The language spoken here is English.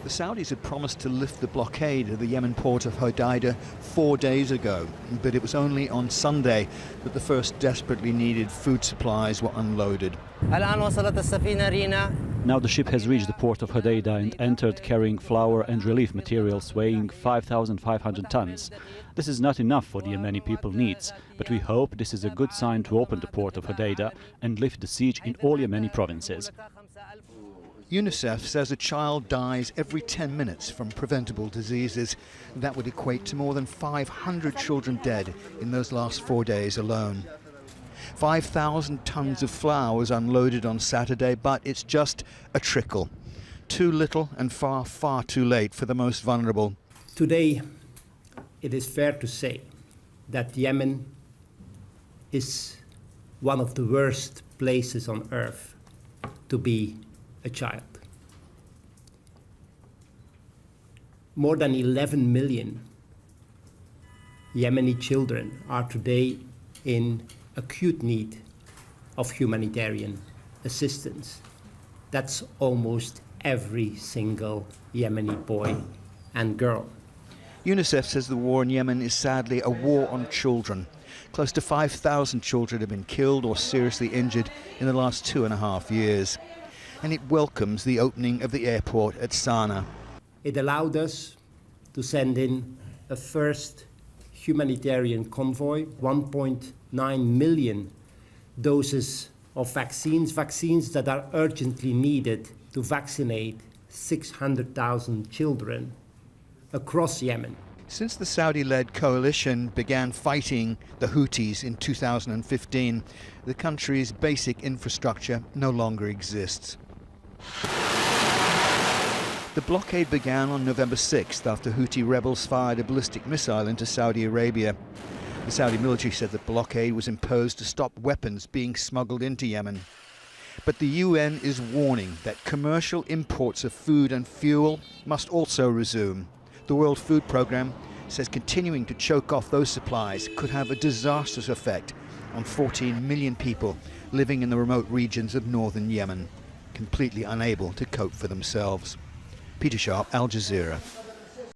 The Saudis had promised to lift the blockade of the Yemen port of Hodeidah 4 days ago, but it was only on Sunday that the first desperately needed food supplies were unloaded. Now the ship has reached the port of Hodeidah and entered carrying flour and relief materials weighing 5,500 tons. This is not enough for the Yemeni people needs, but we hope this is a good sign to open the port of Hodeidah and lift the siege in all Yemeni provinces. UNICEF says a child dies every 10 minutes from preventable diseases. That would equate to more than 500 children dead in those last 4 days alone. 5,000 tons of flour was unloaded on Saturday, but it's just a trickle. Too little and far, far too late for the most vulnerable. Today, it is fair to say that Yemen is one of the worst places on earth to be a child. More than 11 million Yemeni children are today in acute need of humanitarian assistance. That's almost every single Yemeni boy and girl. UNICEF says the war in Yemen is sadly a war on children. Close to 5,000 children have been killed or seriously injured in the last 2.5 years. And it welcomes the opening of the airport at Sanaa. It allowed us to send in a first humanitarian convoy, 1.9 million doses of vaccines that are urgently needed to vaccinate 600,000 children across Yemen. Since the Saudi-led coalition began fighting the Houthis in 2015, the country's basic infrastructure no longer exists. The blockade began on November 6th after Houthi rebels fired a ballistic missile into Saudi Arabia. The Saudi military said the blockade was imposed to stop weapons being smuggled into Yemen. But the UN is warning that commercial imports of food and fuel must also resume. The World Food Programme says continuing to choke off those supplies could have a disastrous effect on 14 million people living in the remote regions of northern Yemen, completely unable to cope for themselves. Peter Sharp, Al Jazeera.